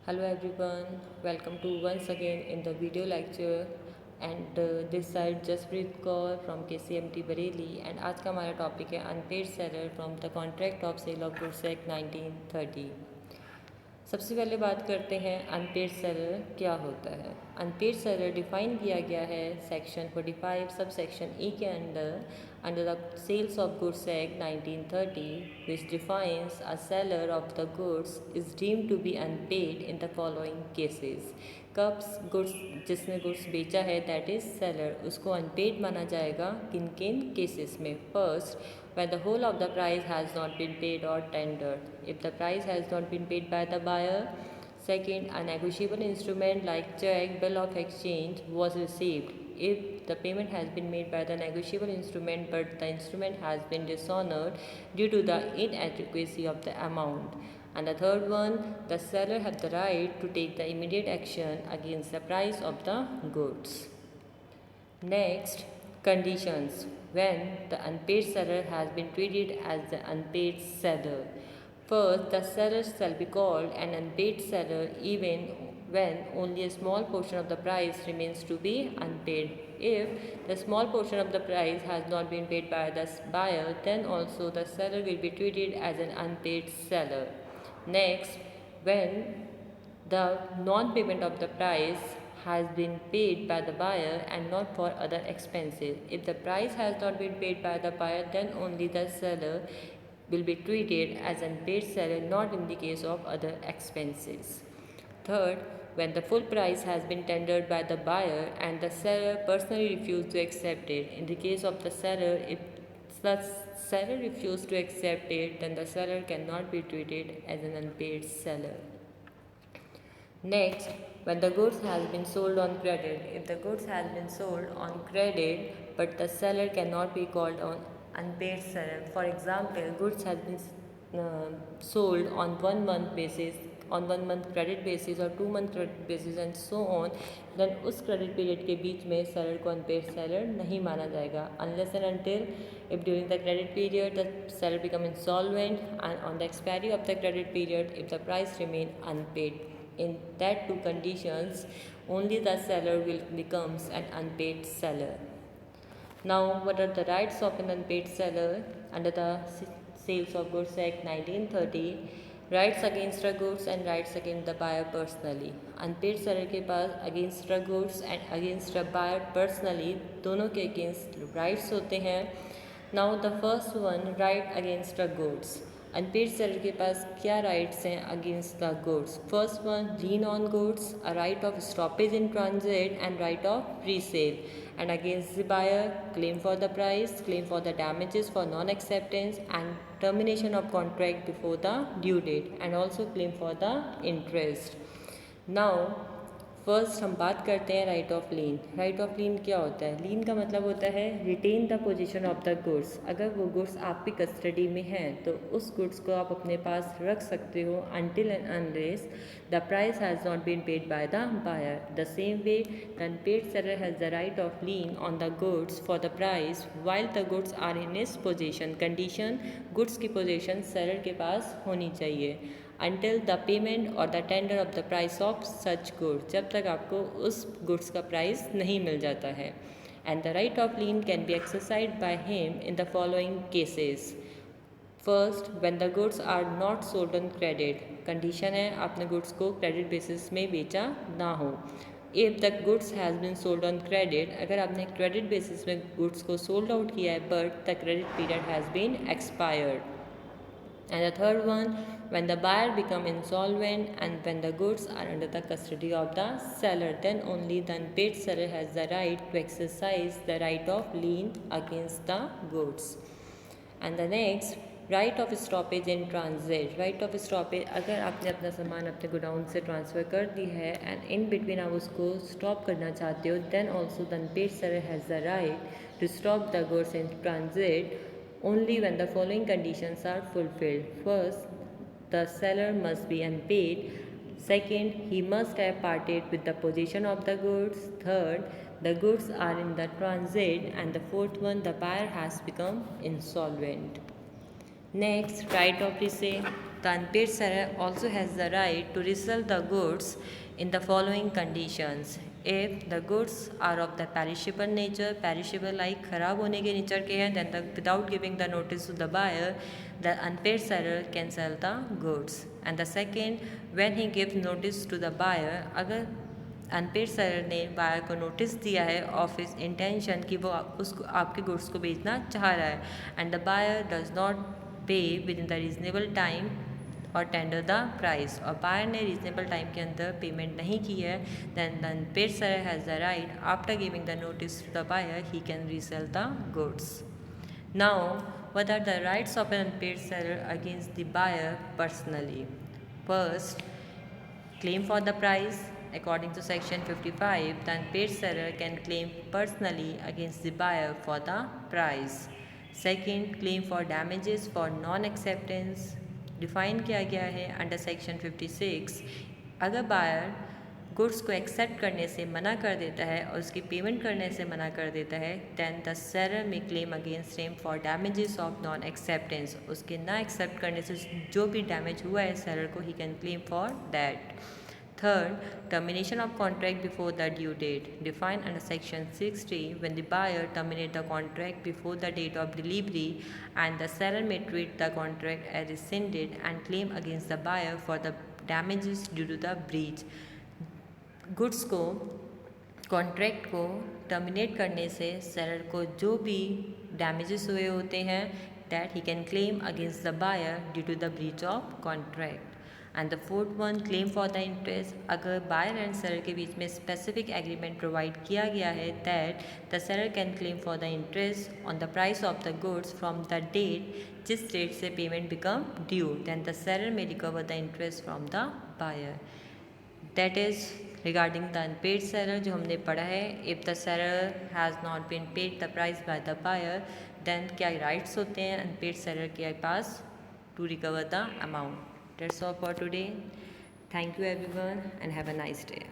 Hello everyone, welcome to once again in the video lecture and this side Jaspreet Kaur from KCMT Bareilly and आज का हमारा topic है unpaid seller from the contract of sale of goods act 1930। सबसे पहले बात करते हैं unpaid seller क्या होता है। अनपेड सेलर डिफाइन किया गया है सेक्शन 45 सब सेक्शन ई के under the sales of goods act 1930 which defines a seller of the goods is deemed to be unpaid in the following cases. कब गुड्स जिसने गुड्स बेचा है दैट इज सेलर, उसको अनपेड माना जाएगा किन किन केसेस में। First, when the whole of the price has not been paid or tendered, if the price has not been paid by the buyer. Second, a negotiable instrument like check, bill of exchange was received, if the payment has been made by the negotiable instrument but the instrument has been dishonored due to the inadequacy of the amount. And the third one, the seller have the right to take the immediate action against the price of the goods. Next, conditions when the unpaid seller has been treated as the unpaid seller. First, the seller shall be called an unpaid seller even when only a small portion of the price remains to be unpaid. If the small portion of the price has not been paid by the buyer, then also the seller will be treated as an unpaid seller. Next, when the non-payment of the price has been paid by the buyer and not for other expenses. If the price has not been paid by the buyer, then only the seller will be treated as an unpaid seller, not in the case of other expenses. Third, when the full price has been tendered by the buyer and the seller personally refused to accept it. In the case of the seller, if the seller refused to accept it, then the seller cannot be treated as an unpaid seller. Next, when the goods has been sold on credit, if the goods has been sold on credit but the seller cannot be called on unpaid seller. For example, goods has been sold on 1 month basis, on 1 month credit basis or 2 month credit basis and so on, then उस credit period के बीच में seller को unpaid seller नहीं माना जाएगा unless and until if during the credit period the seller become insolvent and on the expiry of the credit period if the price remain unpaid. In that two conditions, only the seller will becomes an unpaid seller. Now, what are the rights of an unpaid seller under the Sales of Goods Act 1930? Rights against the goods and rights against the buyer personally. Unpaid seller के पास against the goods and against the buyer personally दोनों के against rights होते हैं. Now the first one, right against the goods. Unpaid seller के पास क्या rights हैं against the goods? First one, lien on goods, a right of stoppage in transit and right of resale. And against the buyer, claim for the price, claim for the damages for non acceptance and termination of contract before the due date and also claim for the interest. Now first हम बात करते हैं right of lien. Right of लीन क्या होता है? Lien का मतलब होता है retain the position of the goods. अगर वो गुड्स आपकी कस्टडी में हैं तो उस गुड्स को आप अपने पास रख सकते हो until and unless the price has not been paid by the buyer. The same way the unpaid seller has the right of lien on the goods for the price while the goods are in his position. Condition, goods की position seller के पास होनी चाहिए until the payment or the tender of the price of such goods, जब तक आपको उस goods का price नहीं मिल जाता है. And the right of lien can be exercised by him in the following cases. First, when the goods are not sold on credit. Condition है आपने goods को credit basis में बेचा ना हो. If the goods has been sold on credit, अगर आपने credit basis में goods को sold out किया है but the credit period has been expired. And the third one, when the buyer become insolvent and when the goods are under the custody of the seller, then only the unpaid seller has the right to exercise the right of lien against the goods. And the next, right of stoppage in transit. Right of stoppage, अगर आपने अपना सामान अपने godown से transfer कर दी है and in between आप उसको स्टॉप करना चाहते हो, then also the unpaid seller has the right to stop the goods in transit only when the following conditions are fulfilled. First, the seller must be unpaid. Second, he must have parted with the possession of the goods. Third, the goods are in the transit. And the fourth one, the buyer has become insolvent. Next, right of resale. The unpaid seller also has the right to resell the goods in the following conditions. If the goods are of the perishable like खराब होने के nature के हैं, then without giving the notice to the buyer, the unpaid seller can sell the goods. And the second, when he gives notice to the buyer, अगर unpaid seller ने buyer को notice दिया है ऑफ हिज इंटेंशन कि वो उसको आपके goods को बेचना चाह रहा है, and the buyer does not pay within the reasonable time or tender the price, और बायर ने रीजनेबल टाइम के अंदर पेमेंट नहीं की है, then the unpaid seller has the right after giving the notice to the buyer he can resell the goods. Now what are the rights of an unpaid seller against the buyer personally? First, claim for the price. According to section 55, the unpaid seller can claim personally against the buyer for the price. Second, claim for damages for non-acceptance. Define किया गया है under section 56. अगर buyer goods को accept करने से मना कर देता है और उसकी पेमेंट करने से मना कर देता है, दैन द सेलर में claim against him for damages of non acceptance. उसके ना एक्सेप्ट करने से जो भी डैमेज हुआ है सेलर को, ही can claim for that. Third, termination of contract before the due date. Defined under section 60, when the buyer terminates the contract before the date of delivery, and the seller may treat the contract as rescinded and claim against the buyer for the damages due to the breach. Goods को, contract को terminate करने से seller को जो भी damages हुए होते हैं, that he can claim against the buyer due to the breach of contract. And the fourth one, claim for the interest. अगर बायर एंड सेलर के बीच में स्पेसिफिक एग्रीमेंट प्रोवाइड किया गया है, that the seller can claim for the interest on the price of the goods from the date जिस date से payment become due, then the seller may recover the interest from the buyer. That is regarding the unpaid seller जो हमने पढ़ा है. If the seller has not been paid the price by the buyer, then क्या rights होते हैं unpaid seller के पास to recover the amount. That's all for today. Thank you everyone and have a nice day.